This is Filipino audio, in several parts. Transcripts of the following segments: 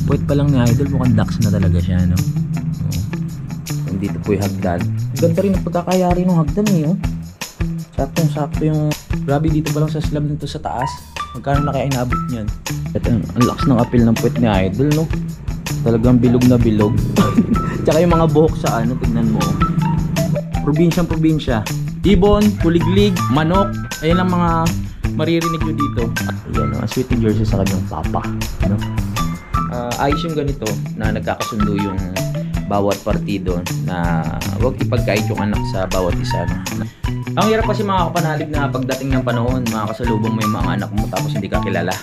Puwet pa lang ni Idol, mukhang ducks na talaga siya, no? Nandito po yung hagdan. Ganda rin ang pagkakayari ng hagdan eh, oh. Saktong-sakto yung... Grabe, dito ba lang sa slab nito sa taas? Magkano na kaya inabot niyan? At ang lakas ng apil ng puwet ni Idol, no? Talagang bilog na bilog. Tsaka yung mga buhok sa ano, tignan mo. Probinsyang-probinsya. Ibon, kuliglig, manok. Ayan ang mga maririnig nyo dito. Ayan, ang sweet jersey sa kanyang papa. Ano? Ayos yung ganito na nagkakasundo yung bawat partido na huwag ipagkait yung anak sa bawat isa. No? Ang hirap kasi mga kapanalig na pagdating ng panahon, makakasalubong mo yung mga anak mo tapos hindi ka kilala.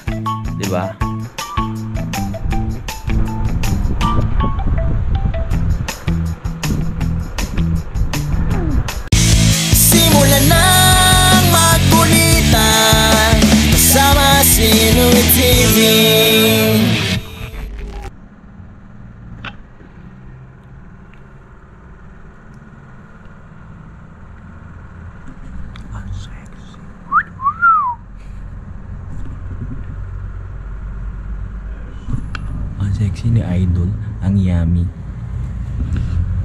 Diba? Simulan nang magkulitan kasama si Louie TV. Ang sexy ni Idol, ang yummy.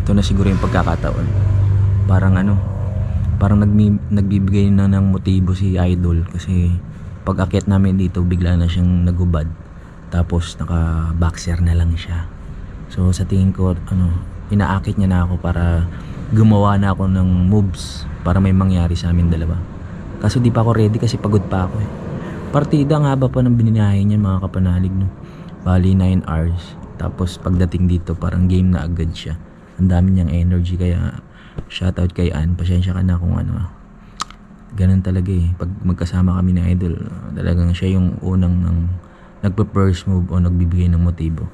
Ito na siguro yung pagkakataon. Parang ano, parang nagbibigay na ng motibo si Idol kasi pag akyat namin dito bigla na siyang nagubad tapos naka boxer na lang siya. So sa tingin ko ano, inaakit niya na ako para gumawa na ako ng moves para may mangyari sa amin dalawa. Kasi di pa ako ready kasi pagod pa ako eh. Partida ang haba pa ng bininahe niya mga kapanalig, no. Bali 9 hours. Tapos pagdating dito parang game na agad siya. Ang dami niyang energy kaya shoutout kay Ann. Pasensya ka na kung ano. Ganun talaga eh. Pag magkasama kami ni Idol, talagang siya yung unang nagpa-first move o nagbibigay ng motibo.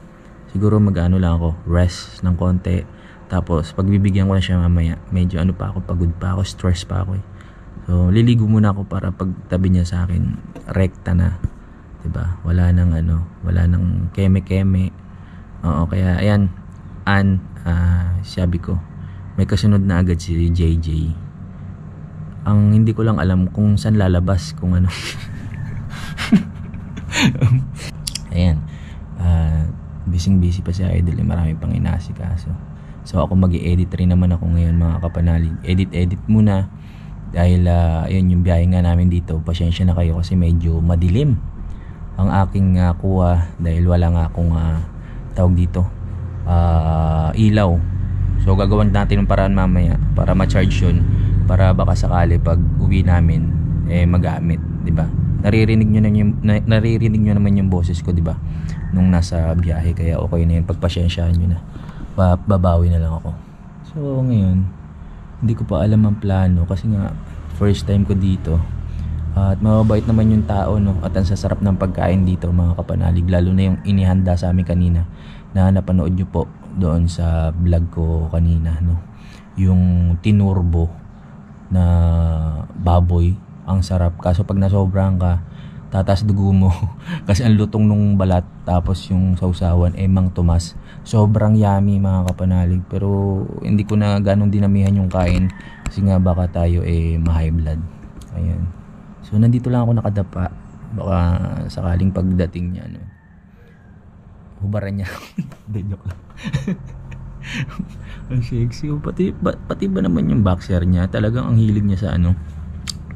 Siguro mag-ano lang ako, rest ng konti. Tapos pagbibigyan ko na siya mamaya, medyo ano pa ako, pagod pa ako, stress pa ako eh. So liligo muna ako para pag tabi niya sa akin, rekta na. Diba? Wala nang ano, wala nang keme-keme. Oo, kaya ayan, Ann, sabi ko, may kasunod na agad si JJ. Ang hindi ko lang alam kung saan lalabas, kung ano. Ayan, busy pa si Idol, marami pang inaasikaso. So ako mag-i-edit rin naman ako ngayon mga kapanalig. Edit muna dahil ayun yung biyahe nga namin dito. Pasensya na kayo kasi medyo madilim ang aking kuha dahil wala nga akong tawag dito ilaw. So gagawin natin ng paraan mamaya para ma-charge yun, para baka sakali pag uwi namin magamit, di ba? Naririnig nyo naman yung boses ko, di ba? Nung nasa biyahe, kaya okay na yun, pagpasyensyahan nyo na. Babawi na lang ako. So ngayon, hindi ko pa alam ang plano kasi nga first time ko dito. At mababait naman yung tao, no? At ang sasarap ng pagkain dito mga kapanalig, lalo na yung inihanda sa amin kanina na napanood nyo po doon sa vlog ko kanina, no? Yung tinurbo na baboy, ang sarap. Kaso pag nasobrang ka, tatas dugo mo kasi ang lutong nung balat, tapos yung sausawan Mang Tomas, sobrang yummy mga kapanalig. Pero hindi ko na ganong dinamihan yung kain kasi nga baka tayo ma-high blood. Ayan. So nandito lang ako nakadapa, baka sakaling pagdating niya, no, hubaran niya. Hindi, joke lang. Ang sexy. Pati ba naman yung boxer niya, talagang ang hilig niya sa ano,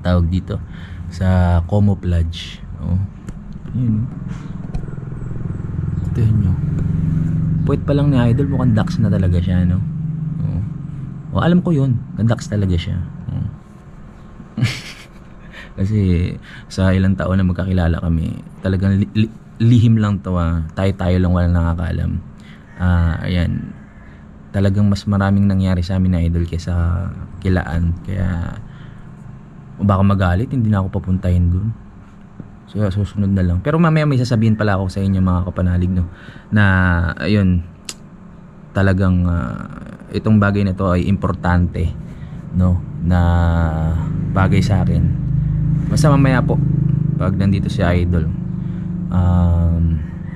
tawag dito, sa camouflage. Oh. Yun. Ito nyo, puwet pa lang ni Idol, mukhang ducks na talaga siya, no? Oh. Alam ko yun, ducks talaga siya. Oh. Kasi sa ilang taon na magkakilala kami, talagang lihim lang to, tayo lang walang nakakaalam. Ayan, talagang mas maraming nangyari sa amin na Idol kaysa kilaan. Kaya baka magalit, hindi na ako papuntahin dun. So susunod na lang. Pero mamaya may sasabihin pala ako sa inyo mga kapanalig, no, na ayun, talagang itong bagay na to ay importante, no, na bagay sa akin. Basta mamaya po pag nandito si Idol,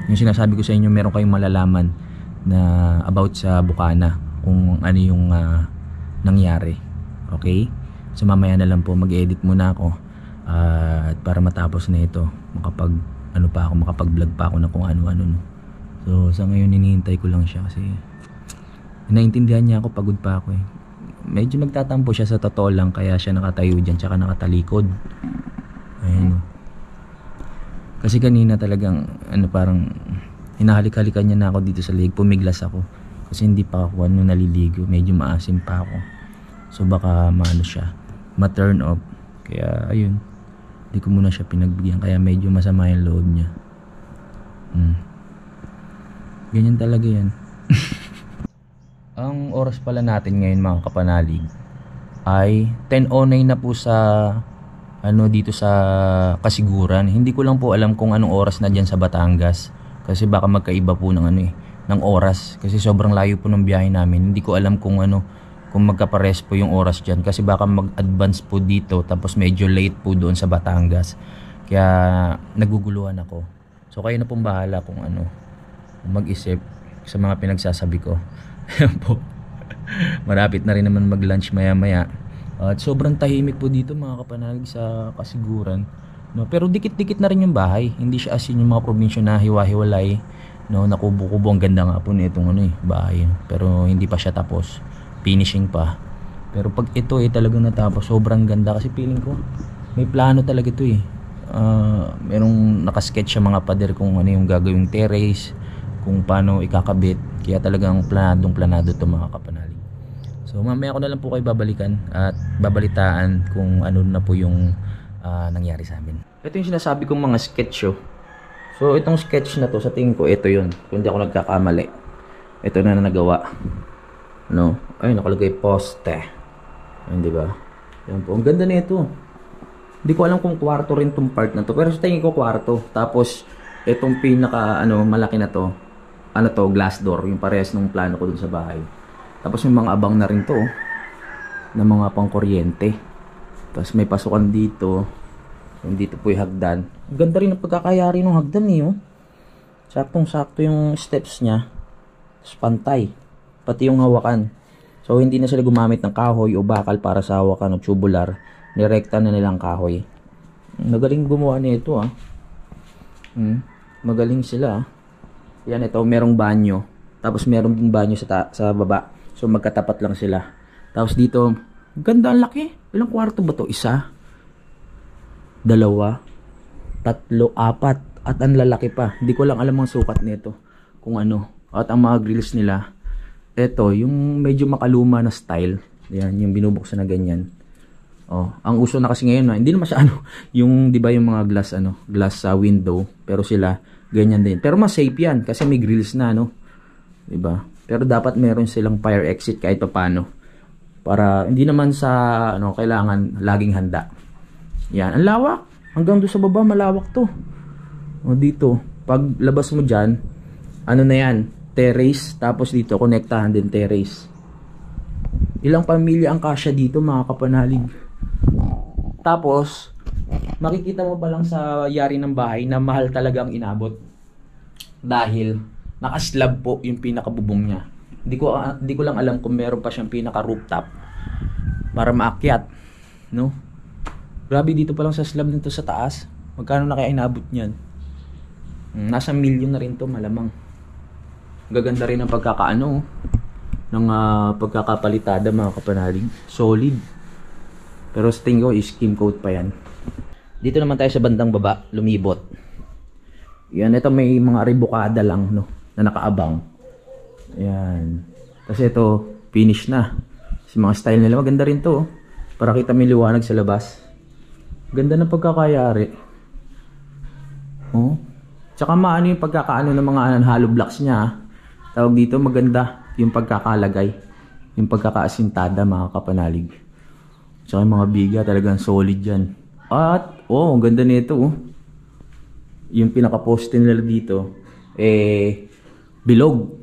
yung sinasabi ko sa inyo, meron kayong malalaman na about sa Bukana, kung ano yung nangyari. Okay? So mamaya na lang po, mag-edit muna ako at para matapos na ito, makapag-vlog pa ako na kung ano-ano, no? So So sa ngayon hinihintay ko lang siya kasi naintindihan niya ako, pagod pa ako eh. Medyo nagtatampo siya sa totoo lang, kaya siya nakatayo dyan tsaka nakatalikod. Ayun. Kasi kanina talagang parang hinahalik-halikan niya na ako dito sa leg. Pumiglas ako kasi hindi pa ako naliligo, medyo maasim pa ako. So baka maano siya, ma-turn off. Kaya ayun, hindi ko muna siya pinagbigyan, kaya medyo masama yung loob niya. Ganyan talaga yan. Ang oras pala natin ngayon mga kapanalig ay 10:09 na po sa dito sa Kasiguran. Hindi ko lang po alam kung anong oras na diyan sa Batangas kasi baka magkaiba po ng ng oras kasi sobrang layo po ng biyahe namin. Hindi ko alam kung kung magkapares po yung oras diyan kasi baka mag-advance po dito tapos medyo late po doon sa Batangas. Kaya naguguluhan ako. So kayo na pong bahala kung mag-isip sa mga pinagsasabi ko. Ayan po. Marapit na rin naman mag-lunch maya-maya. At sobrang tahimik po dito mga kapanalig sa Kasiguran. No, pero dikit-dikit na rin yung bahay. Hindi siya asin yung mga probinsya na hiwa-hiwalay. No, nakubo-kubo. Ang ganda nga po nitong bahay. Pero hindi pa siya tapos. Finishing pa. Pero pag ito talagang natapos, sobrang ganda kasi feeling ko may plano talaga ito eh. Merong nakasketch sa mga pader kung ano yung gagawing terrace, kung paano ikakabit. Kaya talagang planado to mga kapanalig. So mamaya ko na lang po kayo babalikan at babalitaan kung ano na po yung nangyari sa amin. Ito yung sinasabi kong mga sketch. So itong sketch na to, sa tingin ko ito yun, kung hindi ako nagkakamali. Ito na nagawa. No? Ay, nakalagay poste. Ayun, di ba? Yan po. Ang ganda nito. Hindi ko alam kung kwarto rin tong part na to, pero sa tingin ko kwarto. Tapos itong pinaka malaki na to, glass door, yung parehas ng plano ko dun sa bahay. Tapos may mga abang na rin to na mga pangkuryente. Tapos may pasukan dito. Yung dito po yung hagdan. Ang ganda rin ang pagkakayari ng hagdan eh. Saktong-sakto yung steps niya. Tapos pantay. Pati yung hawakan. So hindi na sila gumamit ng kahoy o bakal para sa hawakan o tubular. Nirekta na nilang kahoy. Magaling gumawa nito Magaling sila. Yan, ito merong banyo. Tapos merong banyo sa baba. So magkatapat lang sila. Tapos dito, ganda, ang laki. Ilang kwarto ba to? 1, 2, 3, 4. At ang lalaki pa. Hindi ko lang alam ang sukat nito. Kung ano. At ang mga grills nila, ito, yung medyo makaluma na style. Yan, yung binubuksan na ganyan. Ang uso na kasi ngayon, hindi naman siya yung 'di ba yung mga glass window, pero sila ganyan din. Pero mas safe yan kasi may grills na 'di ba? Pero dapat meron silang fire exit kahit papaano. Para hindi naman sa kailangan laging handa. Yan, ang lawak. Hanggang doon sa baba malawak 'to. Dito, pag labas mo diyan, na yan, terrace, tapos dito konektahan din terrace. Ilang pamilya ang kasya dito mga kapanalig. Tapos, makikita mo pa lang sa yari ng bahay na mahal talaga ang inabot. Dahil, naka-slab po yung pinakabubong niya. Hindi ko lang alam kung meron pa siyang pinaka-rooftop para maakyat. No? Grabe, dito pa lang sa slab nito sa taas. Magkano na kaya inabot niyan? Nasa milyon na rin to malamang. Gaganda rin ang pagkakaano ng pagkakapalitada mga kapanalig. Solid. Pero sa tingin ko, skim coat pa yan. Dito naman tayo sa bandang baba, lumibot. Yan, ito may mga rebukada lang na nakaabang. Yan. Kasi ito, finish na. Kasi mga style nila, maganda rin to. Para kita may liwanag sa labas. Ganda ng pagkakayari. Tsaka maano yung pagkakaano ng mga hollow blocks niya. Tawag dito, maganda yung pagkakalagay. Yung pagkakaasintada mga kapanalig. Tsaka yung mga biga talagang solid yan. At, ang ganda nito. Yung pinaka-poste nila dito, bilog.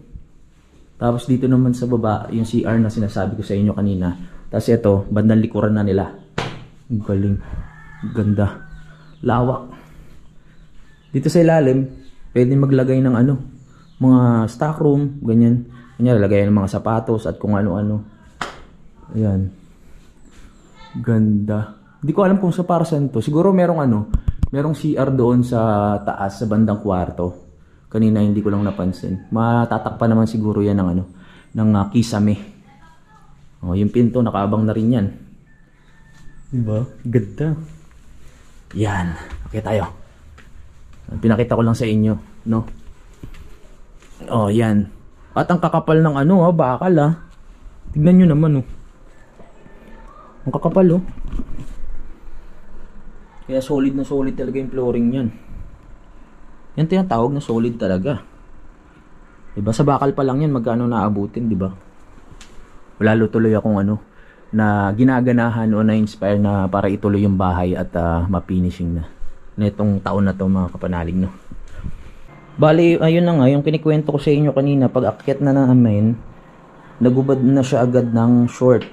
Tapos dito naman sa baba, yung CR na sinasabi ko sa inyo kanina. Tapos ito, bandang likuran na nila. Ang galing. Ganda. Lawak. Dito sa ilalim, pwede maglagay ng mga stock room, ganyan. Kanya lagayan ng mga sapatos at kung ano-ano. Ayan. Ganda. Hindi ko alam kung para saan to. Siguro merong CR doon sa taas, sa bandang kwarto. Kanina hindi ko lang napansin. Matatakpan naman siguro yan ng ng kisame. Oh, yung pinto nakaabang na rin yan. Diba? Ganda. Yan. Okay tayo. Pinakita ko lang sa inyo, no? Oh, yan. At ang kakapal ng bakal Tignan nyo naman, Ang kakapal, Kaya solid na solid talaga yung flooring yan. Yan tinatawag na solid talaga. Diba? Sa bakal pa lang yan, magkano naabutin, diba? Lalo tuloy akong na ginaganahan o na-inspire na para ituloy yung bahay at ma-finishing na. Netong taon na to mga kapanalig, no? Bali, ayun na nga, yung kinikwento ko sa inyo kanina, pag akyat na namin, nagubad na siya agad ng short.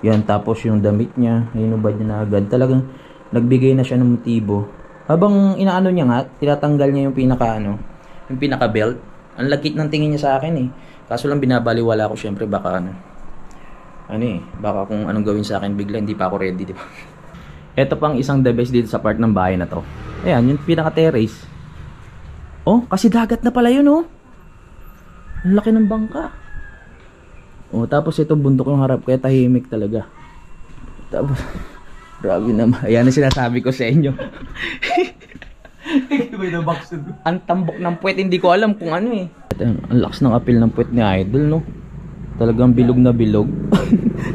Yan, tapos yung damit niya, hinubad niya na agad. Talagang nagbigay na siya ng motibo. Habang inaano niya nga, tinatanggal niya yung yung pinaka belt. Ang lagkit ng tingin niya sa akin Kaso lang binabaliwala ko syempre baka baka kung anong gawin sa akin bigla, hindi pa ako ready, di ba? Ito pang isang the best dito sa part ng bahay na to. Ayan, yung pinaka terrace. Oh, kasi dagat na pala yun, Ang laki ng bangka. Oh, tapos ito bundok yung harap, kaya tahimik talaga. Tapos grabe naman. Ayan ang sinasabi ko sa inyo. Ang tambok ng puwet, hindi ko alam kung Ang lakas ng appeal ng puwet ni Idol, no? Talagang bilog na bilog.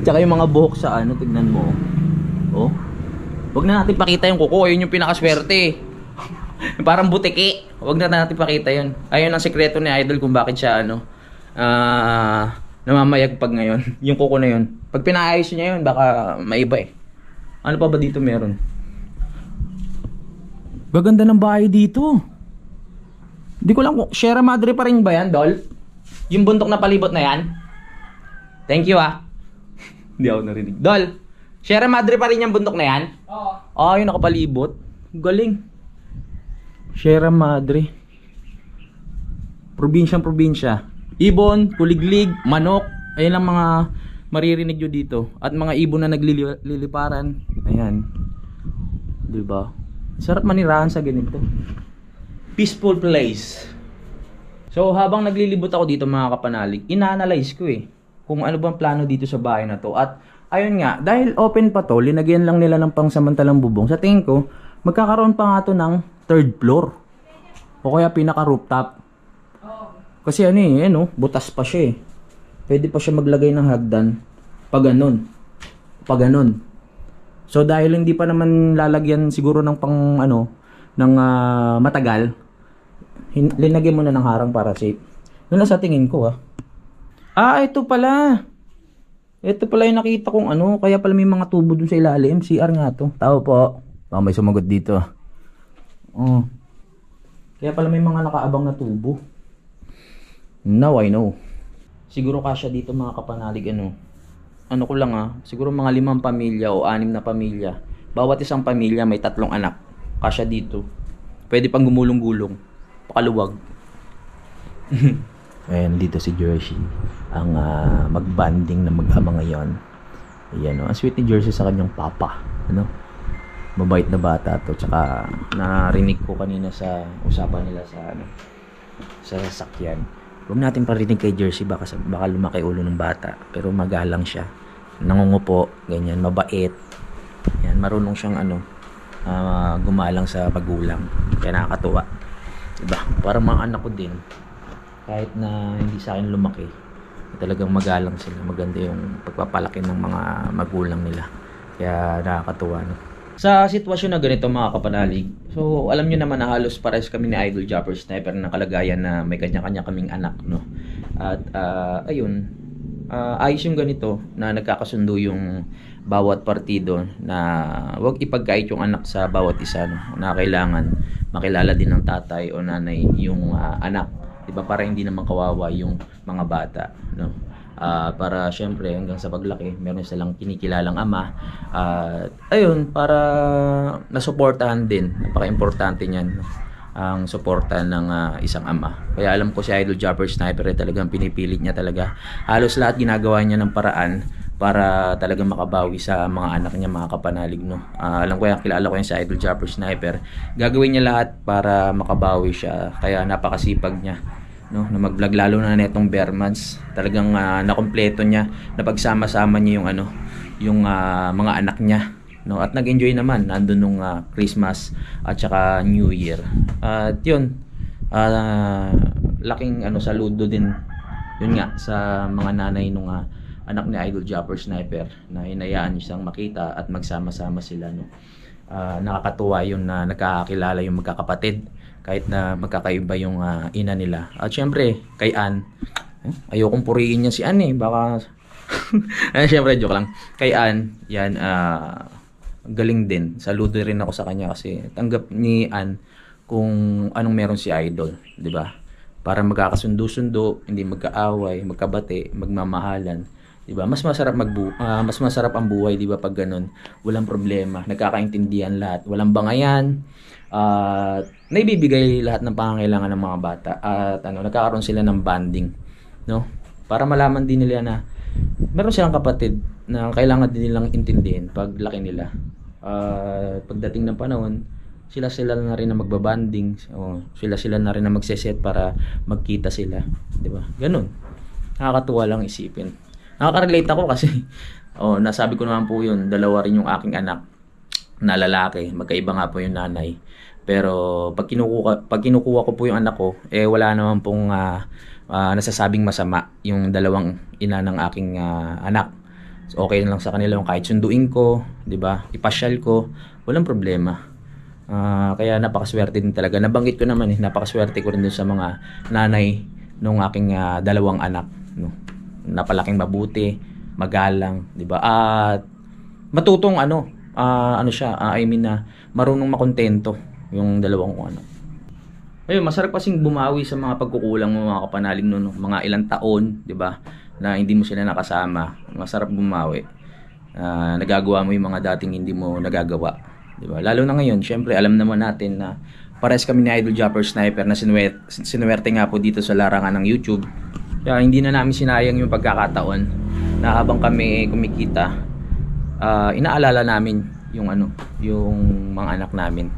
Tsaka yung mga buhok sa tignan mo. Oh. Huwag na natin pakita yung kuko, yun yung pinakaswerte. Parang butiki. Huwag na natin pakita yun. Ayun ang sekreto ni Idol kung bakit siya namamayagpag ngayon. Yung kuko na yun. Pag pinaayos niya yun, baka maiba Ano pa ba dito meron? Gaganda ng bahay dito. Hindi ko lang kung Sierra Madre pa rin ba yan, Dol? Yung bundok na palibot na yan? Thank you, Hindi ako narinig. Dol, Sierra Madre pa rin yung bundok na yan? Oo. Yung nakapalibot. Galing. Sierra Madre. Probinsya. Ibon, kuliglig, manok. Ayan lang mga maririnig nyo dito. At mga ibon na nagliliparan. Ayan. Diba? Sarap manirahan sa ganito. Peaceful place. So habang naglilibot ako dito mga kapanalig, ina-analyze ko kung ano bang plano dito sa bahay na to. At ayun nga, dahil open pa to, linagyan lang nila ng pangsamantalang bubong. Sa tingin ko, magkakaroon pa nga to ng third floor. O kaya pinaka rooftop. Kasi butas pa siya Pwede pa siya maglagay ng hagdan. Pag ganun. So dahil hindi pa naman lalagyan siguro ng matagal, linagyan mo na ng harang para safe. Yun na sa tingin ko ito pala. Ito pala yung nakita kong kaya pala may mga tubo dun sa ilalim. CR nga to. Tao po. Baka may sumagot dito. Kaya pala may mga nakaabang na tubo. Now I know. Siguro kasya dito mga kapanalig ano ko lang siguro mga 5 pamilya o 6 na pamilya. Bawat isang pamilya may 3 anak. Kasya dito. Pwede pang gumulong-gulong. Pakaluwag. Ayan, dito si Jersey. Ang magbanding na mag-ama ngayon. Ayan, ang sweet ni Jersey sa kanyang papa. Mabait na bata to. Tsaka narinig ko kanina sa usapan nila sa sasakyan. Huwag natin parinig kay Jersey, baka lumaki ulo ng bata. Pero magalang siya. Nangungupo, ganyan, mabait. Yan, marunong siyang gumalang sa magulang. Kaya nakakatuwa. Diba? Parang mga anak ko din. Kahit na hindi sa akin lumaki, talagang magalang sila. Maganda yung pagpapalaki ng mga magulang nila. Kaya nakakatuwa. Sa sitwasyon na ganito mga kapanalig, so alam nyo naman na halos pares kami ni Idol Japper Sniper ng kalagayan na may kanya-kanya kaming anak, no? At ayun, ayos yung ganito na nagkakasundo yung bawat partido na wag ipagkait yung anak sa bawat isa, no? Na kailangan makilala din ng tatay o nanay yung anak, diba? Para hindi naman kawawa yung mga bata, no? Para syempre hanggang sa paglaki meron silang kinikilalang ama, ayun, para nasuportahan din. Napaka-importante niyan, ang suporta ng isang ama. Kaya alam ko si Idol Japper Sniper talagang pinipilit niya talaga. Halos lahat ginagawa niya ng paraan para talagang makabawi sa mga anak niya, mga kapanalig, no. Alam ko yan, kilala ko yan si Idol Jumper Sniper. Gagawin niya lahat para makabawi siya, kaya napakasipag niya, no, na mag-vlog, lalo na netong bare months. Talagang nakompleto niya, napagsama-sama niya yung yung mga anak niya, no, at nag-enjoy naman nandun nung Christmas at saka New Year. At yun, laking saludo din yun nga sa mga nanay nung anak ni Idol Jumper Sniper, na hinayaan niya siyang makita at magsama-sama sila, no. Nakakatuwa yun na nagkakakilala yung magkakapatid kahit na magkakaiba yung ina nila. At syempre kay Ann, ayokong purihin niya si Ann baka syempre joke lang. Kay Ann, yan, galing din. Saludo rin ako sa kanya kasi tanggap ni Ann kung anong meron si Idol, di ba? Para magkakasundo-sundo, hindi magkaaway, magkabati, magmamahalan. Diba? Mas masarap ang buhay, 'di ba, pag ganun. Walang problema, nagkakaintindihan lahat, walang bangayan. Naibibigay lahat ng pangangailangan ng mga bata at nagkakaroon sila ng bonding, no? Para malaman din nila na meron silang kapatid na kailangan din nilang intindihin pag laki nila. Pagdating ng panahon, sila na rin na magbabanding, sila na rin na magse-set para magkita sila, 'di ba? Ganun. Nakakatuwa lang isipin. Nakaka-relate ako kasi nasabi ko naman po yun, dalawa rin yung aking anak na lalaki, magkaiba nga po yung nanay. Pero pag kinukuha ko po yung anak ko, wala naman pong nasasabing masama yung dalawang ina ng aking anak. So, okay lang sa kanila yung kahit sunduin ko, 'di ba? Ipasyal ko, walang problema. Kaya napakaswerte din talaga. Nabanggit ko naman napakaswerte ko rin din sa mga nanay nung aking dalawang anak, no. Napalaking mabuti, magalang, 'di ba? At matutong marunong makontento yung dalawang kong anak. Ayun, masarap kasing bumawi sa mga pagkukulang mo, mga kapanalig, no, mga ilang taon, 'di ba, na hindi mo sila nakasama. Masarap bumawi. Nagagawa mo yung mga dating hindi mo nagagawa, 'di ba? Lalo na ngayon, syempre alam naman natin na pares kami ni Idol Jumper Sniper na sinuwerte nga po dito sa larangan ng YouTube. Kaya hindi na namin sinayang yung pagkakataon na habang kami kumikita, inaalala namin yung mga anak namin.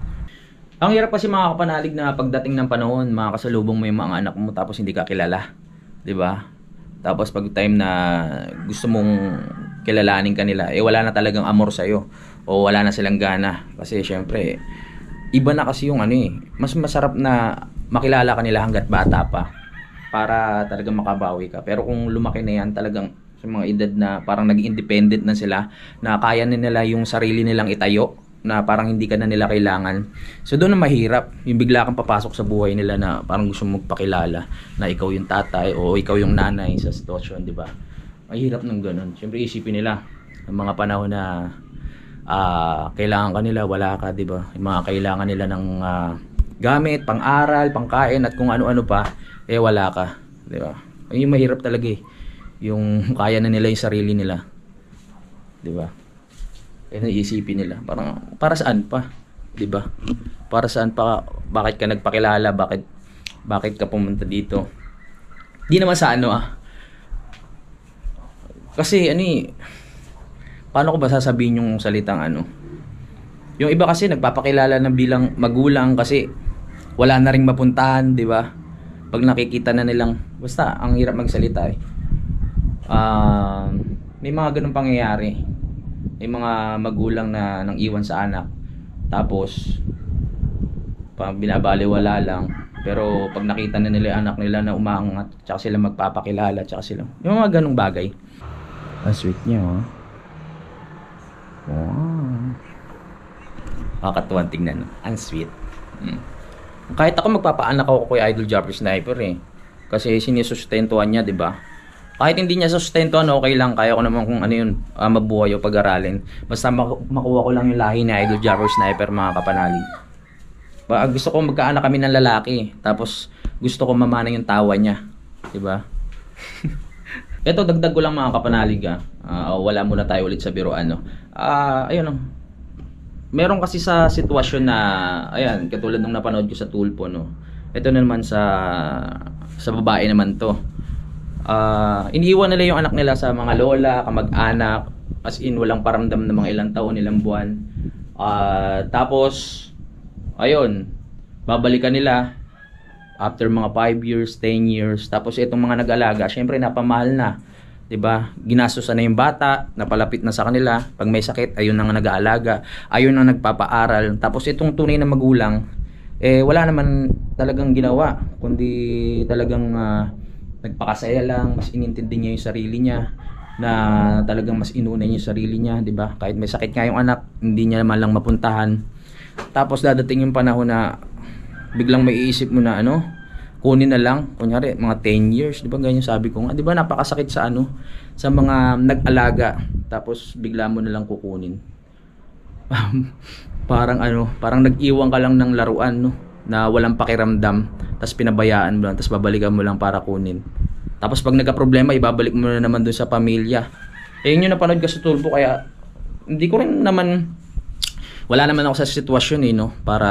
Ang hirap kasi, mga kapanalig, na pagdating ng panahon, makakasalubong mo yung mga anak mo tapos hindi ka kilala, 'di ba? Tapos pag time na gusto mong kilalanin kanila, wala na talagang amor sa iyo o wala na silang gana kasi syempre iba na kasi yung mas masarap na makilala kanila hangga't bata pa, para talagang makabawi ka. Pero kung lumaki na yan, talagang sa mga edad na parang naging independent na sila, na kaya na nila yung sarili nilang itayo, na parang hindi ka na nila kailangan. So doon na mahirap, yung bigla kang papasok sa buhay nila na parang gusto mong magpakilala na ikaw yung tatay o ikaw yung nanay sa sitwasyon, di ba? Mahirap ng ganun. Siyempre isipin nila ang mga panahon na kailangan ka nila, wala ka, di ba? Yung mga kailangan nila ng gamit, pang-aral, pangkain at kung ano-ano pa, wala ka, di ba? Ayun yung mahirap talaga yung kaya na nila yung sarili nila, di ba? Iisipin nila, parang para saan pa, di ba? Para saan pa, bakit ka nagpakilala, bakit ka pumunta dito? Di naman sa kasi paano ko ba sasabihin yung salitang yung iba kasi nagpapakilala na bilang magulang kasi wala na ring mapuntahan, di ba? Pag nakikita na nilang, basta ang hirap magsalita may mga ganung pangyayari. May mga magulang na nang iwan sa anak, tapos binabaliwala lang, pero pag nakita na nila yung anak nila na umaangat, tsaka sila magpapakilala, tsaka sila yung mga ganung bagay. Ang sweet niya, wow, kakatuwang tingnan, ang sweet. Kahit ako magpapaanak ako kay Idol Jumper Sniper kasi sinisustentuhan niya, di ba? Kahit hindi niya sustentuhan, okay lang, kaya ko naman kung mabuhay o pag-aralin, basta makuha ko lang yung lahi ni Idol Jumper Sniper, mga kapanalig. Gusto ko magkaanak kami ng lalaki, tapos gusto ko mamana yung tawa niya, di ba? Ito, dagdag ko lang, mga kapanalig, wala muna tayo ulit sa biruan, ayun, meron kasi sa sitwasyon na, ayan, katulad nung napanood ko sa Tulpo, ito na naman sa babae naman to. iniiwan nila yung anak nila sa mga lola, kamag-anak, as in walang paramdam ng mga ilang taon, ilang buwan. Tapos ayun, babalikan nila after mga 5 years, 10 years. Tapos itong mga nag-alaga, syempre napamahal na, 'di ba? Ginastosan na yung bata, napalapit na sa kanila. Pag may sakit, ayun ang nag-aalaga, ayun ang nagpapaaral. Tapos itong tunay na magulang, wala naman talagang ginawa, kundi talagang nagpakasaya lang, mas inintindi niya yung sarili niya, na talagang mas inuna niya yung sarili niya, 'di ba? Kahit may sakit nga yung anak, hindi niya man lang mapuntahan. Tapos dadating yung panahon na biglang may iisip mo na kunin na lang, kunyari mga 10 years, 'di ba? Ganyan sabi ko nga, 'di ba, napakasakit sa sa mga nag-alaga, tapos bigla mo na lang kukunin. Parang nag-iwan ka lang ng laruan, no, na walang pakiramdam, tapos pinabayaan mo lang, tapos babalikan mo lang para kunin. Tapos pag nagka-problema, ibabalik mo na naman dun sa pamilya. Yun yung napanood ko sa tulpo, kaya hindi ko rin naman, wala naman ako sa sitwasyon no, para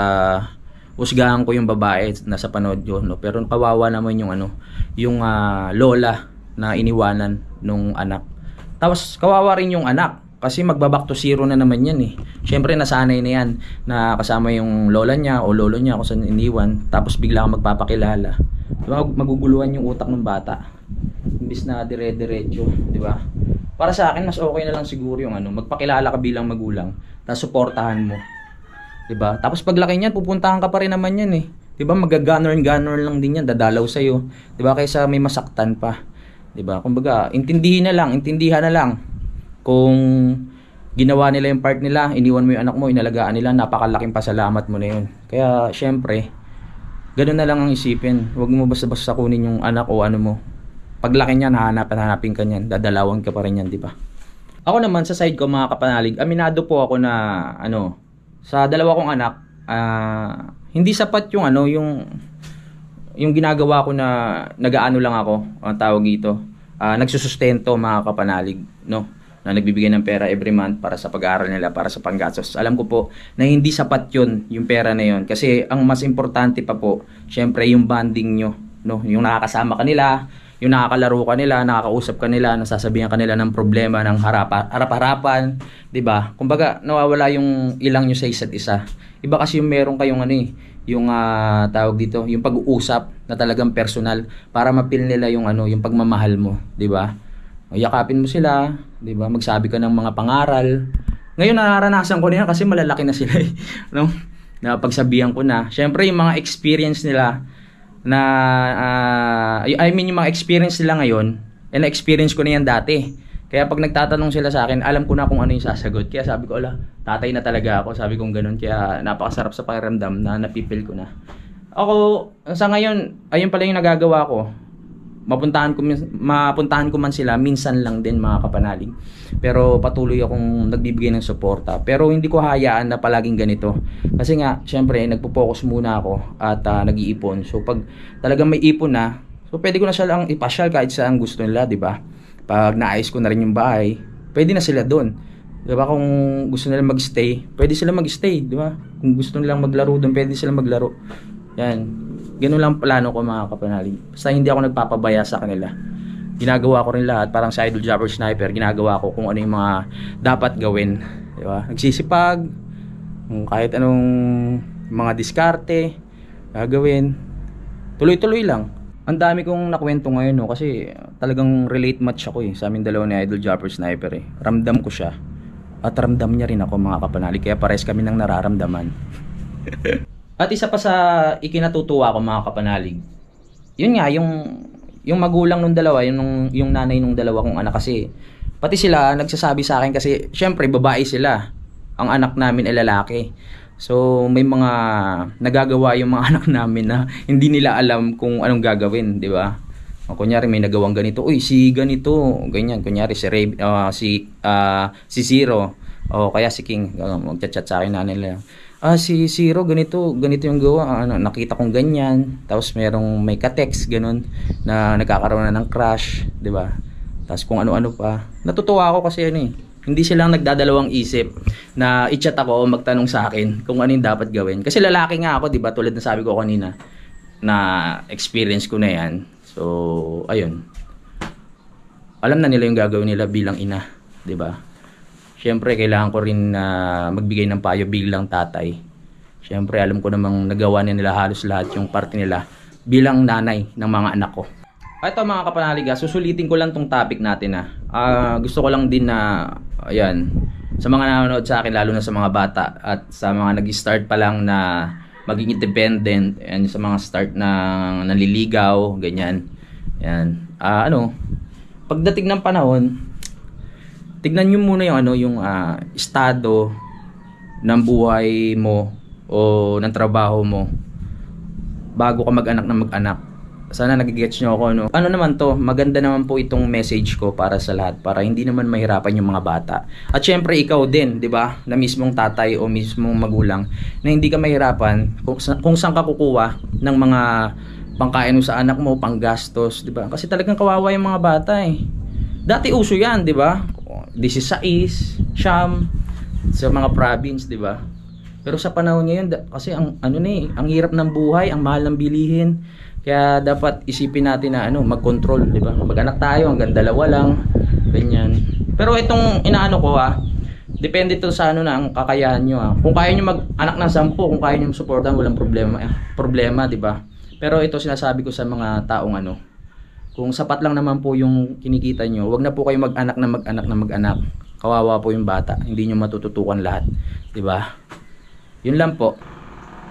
husgahan ko yung babae na sa panood yun, no. Pero kawawa naman yung lola na iniwanan nung anak. Tapos kawawa rin yung anak, kasi magbaback to zero na naman yan Syempre nasanay na yan na kasama yung lola niya o lolo niya kung saan iniwan, tapos bigla kang magpapakilala. Diba? Maguguluhan yung utak ng bata, imbis na dire-diretso, di ba? Para sa akin, mas okay na lang siguro yung magpakilala ka bilang magulang, tapos suportahan mo, di ba? Tapos paglaki niyan, pupuntahan ka pa rin naman yan di ba? Magaganor lang din yan, dadalaw sa iyo, di ba? Kaysa may masaktan pa, di ba? Kumbaga, intindihan na lang kung ginawa nila yung part nila, iniwan mo yung anak mo, inalagaan nila, napakalaking pasalamat mo na yun. Kaya syempre, ganoon na lang ang isipin. Huwag mo basta-basta kunin yung anak o mo. Paglaki niyan, hanapin ka niyan, dadalawan ka pa rin yan, di ba? Ako naman sa side ko, mga kapanalig, aminado po ako na sa dalawa kong anak, hindi sapat yung yung ginagawa ko na nag-aano lang ako, ang tawag dito, nagsusustento, mga kapanalig, no, na nagbibigay ng pera every month para sa pag-aaral nila, para sa panggastos. Alam ko po na hindi sapat yun, yung pera na yun, kasi ang mas importante pa po, syempre yung bonding nyo, no, yung nakakasama kanila, yung nakakalaro ka nila, nakakausap ka nila, nasasabihan ka nila ng problema ng harap-harapan, 'di ba? Kumbaga nawawala yung ilang nyo sa isa't isa. Iba kasi yung meron kayong yung tawag dito, yung pag-uusap na talagang personal para mapil nila yung yung pagmamahal mo, 'di ba? Yakapin mo sila, 'di ba? Magsabi ka ng mga pangaral. Ngayon nararanasan ko na yan kasi malalaki na sila no? Na pagsabihan ko na. Syempre yung mga experience nila na yung mga experience nila ngayon, na-experience ko na yan dati. Kaya pag nagtatanong sila sa akin, alam ko na kung ano yung sasagot. Kaya sabi ko, tatay na talaga ako. Sabi kong ganun. Kaya napakasarap sa pakiramdam na napipil ko na. Ako, sa ngayon, ayun pala yung nagagawa ko. Mapuntahan ko man sila, minsan lang din, mga kapanalig. Pero patuloy akong nagbibigay ng suporta. Pero hindi ko hayaan na palaging ganito. Kasi nga, syempre, nagpo-focus muna ako at nag-iipon. So pag talagang may ipon na, so pwede ko na siya lang ipasyal kahit saan gusto nila, di ba? Pag naayos ko na rin yung bahay, pwede na sila doon. Di ba? Kung gusto nila mag-stay, pwede sila mag-stay, di ba? Kung gusto nilang maglaro doon, pwede sila maglaro. Yan. Ganun lang plano ko, mga kapanalig. Basta hindi ako nagpapabaya sa kanila. Ginagawa ko rin lahat. Parang sa Idol Jobber Sniper, ginagawa ko kung ano yung mga dapat gawin. Di ba? Nagsisipag, kahit anong mga diskarte, gagawin. Tuloy-tuloy lang. Ang dami kong nakwento ngayon, kasi talagang relate match ako sa amin dalawa ni Idol Jobber Sniper. Ramdam ko siya. At ramdam niya rin ako, mga kapanalig. Kaya pares kami ng nararamdaman. At isa pa sa ikinatutuwa ko, mga kapanalig, yun nga, yung magulang nung dalawa, yung nanay nung dalawa kong anak, kasi pati sila nagsasabi sa akin, kasi syempre babae sila, ang anak namin ay lalaki. So may mga nagagawa yung mga anak namin na hindi nila alam kung anong gagawin, di ba? Kunyari may nagawang ganito, uy, si ganito, ganyan. Kunyari si Zero, o kaya si King, magchat-chat sa akin na nila. Si Zero, ganito yung gawa, nakita kong ganyan, tapos may ka-text, ganun, na nagkakaroon na ng crush, di ba? Tapos kung ano-ano pa. Natutuwa ako kasi hindi silang nagdadalawang isip na i-chat ako o magtanong sa akin kung ano yung dapat gawin. Kasi lalaki nga ako, di ba? Tulad na sabi ko kanina, na experience ko na yan. So, ayun. alam na nila yung gagawin nila bilang ina, 'di ba? Siyempre kailangan ko rin na magbigay ng payo bilang tatay. Siyempre alam ko namang nagawa nila halos lahat yung parte nila bilang nanay ng mga anak ko. Ito mga kapanaliga, susulitin ko lang tong topic natin na. Gusto ko lang din na, ayan, sa mga nanonood sa akin, lalo na sa mga bata at sa mga nag-start pa lang na maging independent, and sa mga start na nanliligaw, ganyan. Ayan. Pagdating ng panahon, tignan nyo muna yung estado ng buhay mo o ng trabaho mo bago ka mag-anak na mag-anak. Sana nagigets nyo ako, no? Ano naman to, maganda naman po itong message ko para sa lahat, para hindi naman mahirapan yung mga bata. At syempre ikaw din, 'di ba? Na mismong tatay o mismong magulang na hindi ka mahirapan kung saan ka kukuha ng mga pangkain mo sa anak mo, panggastos, 'di ba? Kasi talagang kawawa yung mga bata eh. Dati uso 'yan, 'di ba? 16, siyam sa mga province, 'di ba? Pero sa panahon ngayon kasi ang hirap ng buhay, ang mahal ng bilihin. Kaya dapat isipin natin na mag-control, 'di ba? Mag-anak tayo hanggang 2 lang, ganyan. Pero itong inaano ko depende to sa na ang kakayahan niyo Kung kaya niyo mag-anak ng 10, kung kaya niyo suportahan, walang problema, 'di ba? Pero ito sinasabi ko sa mga taong kung sapat lang naman po yung kinikita niyo, wag na po kayo mag-anak na mag-anak. Kawawa po yung bata, hindi niyo matututukan lahat, 'di ba? Yun lang po.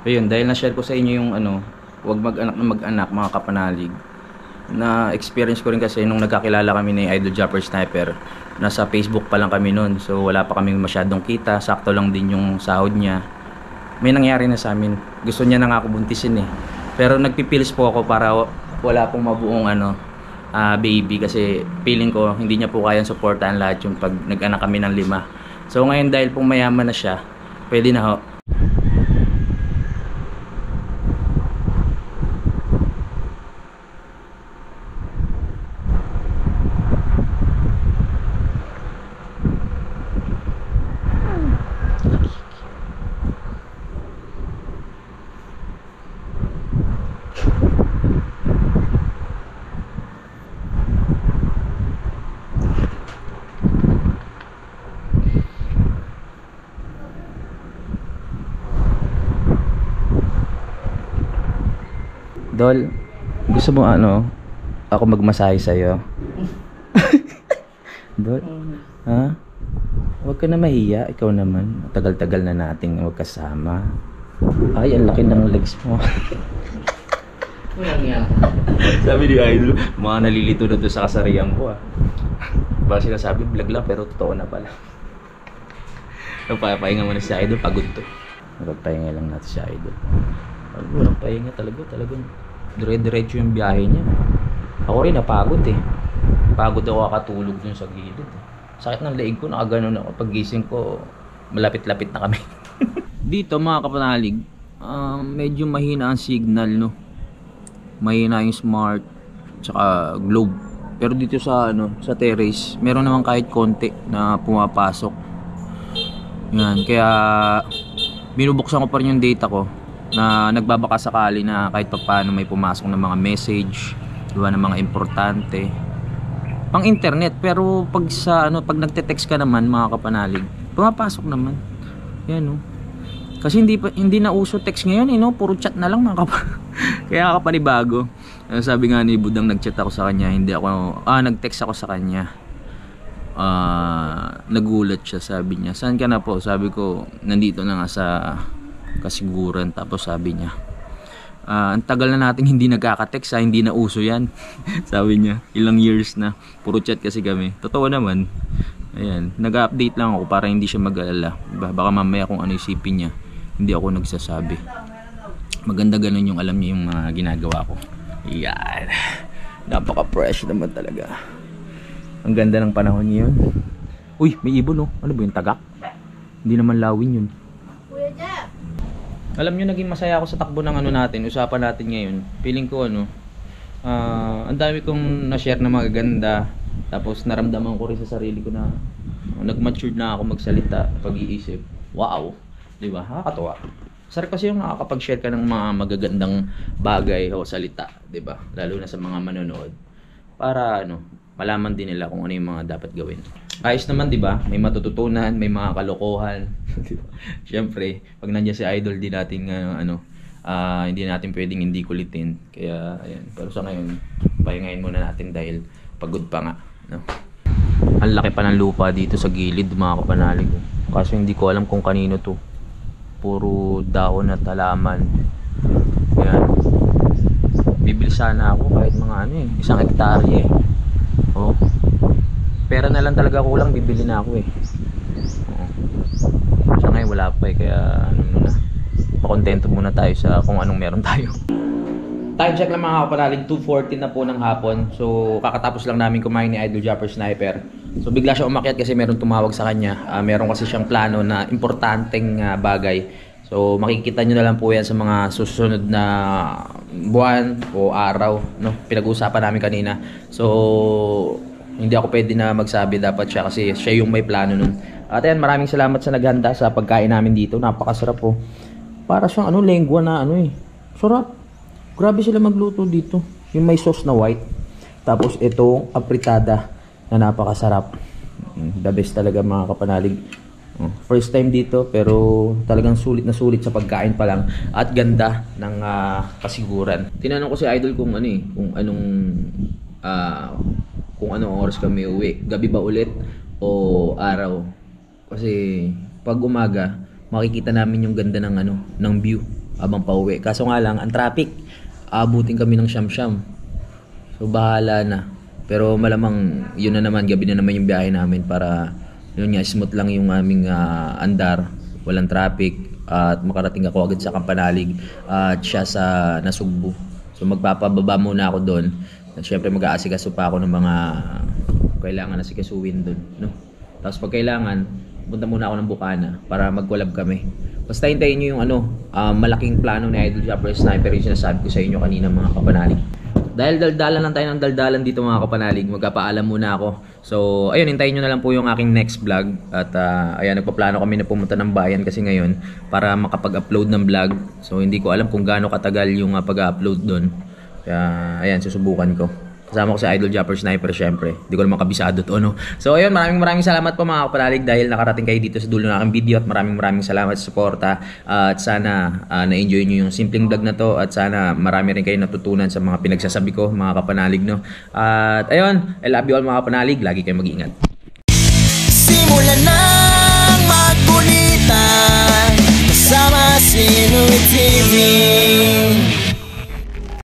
Ayun, dahil na-share ko sa inyo yung wag mag-anak na mag-anak, mga kapanalig. Na experience ko rin kasi nung nagkakilala kami ni Idol Japper Sniper, nasa Facebook pa lang kami noon, so wala pa kaming masyadong kita, sakto lang din yung sahod niya. May nangyari na sa amin, gusto niya na nga ako buntisin pero nagpipilis po ako para wala pong mabuong baby, kasi feeling ko hindi niya po kayang suportahan lahat yung pag nag-anak kami ng 5. So ngayon dahil pong mayaman na siya, pwede na ho. Dol, gusto mo ako magmasahe sa'yo? Dol, ha? Huwag ka na mahiya, ikaw naman. Tagal-tagal na nating magkasama. Ay, ang laki ng legs mo. Sabi ni Idol, mga nalilito na doon sa kasarihan ko Baka sinasabi vlog lang, pero totoo na pala. Nagpapahinga muna si Idol, pagod to. Nagpapahinga lang natin si Idol. Walang pahinga talagang dire-diretso yung biyahe niya. Ako rin napagod Pagod ako kakatulog dun sa gilid Sakit ng leeg ko, nakaganon ako. Paggising ko, malapit-lapit na kami. Dito mga kapanalig, medyo mahina ang signal, no? Mahina yung smart tsaka globe. Pero dito sa sa terrace, meron naman kahit konti na pumapasok. Yan, kaya binubuksan ko pa rin yung data ko, na nagbabaka sakali na kahit paano may pumasok ng mga message, diba, ng mga importante pang internet. Pero pag sa pag nagte-text ka naman mga kapanalig, pumapasok naman. Yan kasi hindi na uso text ngayon puro chat na lang mga kaya kapanibago. Sabi nga ni Budang, nag-chat ako sa kanya, hindi ako nag-text ako sa kanya. Nagulat siya, sabi niya, saan ka na po? Sabi ko, nandito na nga sa kasiguran. Tapos sabi niya, ang tagal na natin hindi nagkaka-text, hindi na uso yan. Sabi niya, ilang years na, puro chat kasi kami. Totoo naman. Ayan, nag-update lang ako para hindi siya mag-alala. Baka mamaya kung ano isipin niya, hindi ako nagsasabi. Maganda ganun yung alam niya yung mga ginagawa ko. Yan, napaka-fresh naman talaga. Ang ganda ng panahon niyon. Uy, may ibon ano ba yung tagak? Hindi naman lawin yun. Alam nyo, naging masaya ako sa takbo ng natin, usapan natin ngayon. Feeling ko ang dami kong na-share na magaganda. Tapos naramdaman ko rin sa sarili ko na nag-matured na ako magsalita, pag-iisip. Wow, di ba? Nakakatawa. Sarap kasi yung nakakapag-share ka ng mga magagandang bagay o salita, di ba? Lalo na sa mga manonood. Para malaman din nila kung ano yung mga dapat gawin. Ayos naman, di ba? May matututunan, may mga kalokohan. Siyempre, pag nandiyan si Idol, di natin hindi natin pwedeng hindi kulitin. Kaya, ayan. Pero sa ngayon, pahingayin muna natin dahil pagod pa nga. No? Ang laki pa ng lupa dito sa gilid, mga kapanalig. Kaso hindi ko alam kung kanino to. Puro dahon at halaman. Ayan. Bibili sana ako kahit mga 1 hektarya eh. Oh. Pera na lang talaga kulang, bibili na ako eh. Oh. Sa ngayon wala pa eh, kaya muna. Pakontento muna tayo sa kung anong meron tayo. Time check lang mga kapanalig, 2:40 na po ng hapon. So kakatapos lang namin kumain ni Idol Japper Sniper. So bigla siya umakyat kasi meron tumawag sa kanya. Meron kasi siyang plano na importanteng bagay. So makikita nyo na lang po yan sa mga susunod na buwan o araw, no? Pinag-uusapan namin kanina. So hindi ako pwede na magsabi, dapat siya kasi siya yung may plano nun. At ayan, maraming salamat sa naghanda sa pagkain namin dito. Napakasarap po. Para siyang lengua na sarap. Grabe sila magluto dito. Yung may sauce na white. Tapos itong apritada na napakasarap. The best talaga mga kapanalig. First time dito pero talagang sulit na sulit sa pagkain pa lang at ganda ng kasiguran. Tinanong ko si Idol kung anong oras kami uwi. Gabi ba ulit o araw? Kasi pag umaga makikita namin yung ganda ng view habang pauwi. Kaso nga lang ang traffic. Abutin kami ng siyam-siyam. So bahala na. Pero malamang yun na naman, gabi na naman yung biyahe namin para yun nga, smooth lang yung aming andar, walang traffic, at makarating ako agad sa Kampanalig at siya sa Nasugbu. So magpapababa muna ako doon. At syempre mag-aasikaso pa ako ng mga kailangan asikasuhin doon, no? Tapos pag kailangan, punta muna ako ng Bukana para mag-collab kami. Basta hintayin nyo yung malaking plano ni Idol Japper Sniper yung sinasabi ko sa inyo kanina mga kapanalig. Dahil daldalan lang tayo ng daldalan dito mga kapanalig, magpapaalam muna ako. So ayun, hintayin nyo na lang po yung aking next vlog. At ayan, nagpaplano kami na pumunta ng bayan kasi ngayon para makapag-upload ng vlog. So hindi ko alam kung gaano katagal yung pag-upload doon. Kaya ayan, susubukan ko. Kasama ko si Idol Japper Sniper syempre. Hindi ko naman kabisado to, no? So ayun, maraming salamat po mga kapanalig dahil nakarating kayo dito sa dulo ng aking video. At maraming salamat sa suporta. At sana na-enjoy nyo yung simpleng vlog na to. At sana marami rin kayo natutunan sa mga pinagsasabi ko mga kapanalig, no? At ayun, I love you all mga kapanalig. Lagi kayo mag-iingat. Simulan ng magkulitan kasama si Louie TV.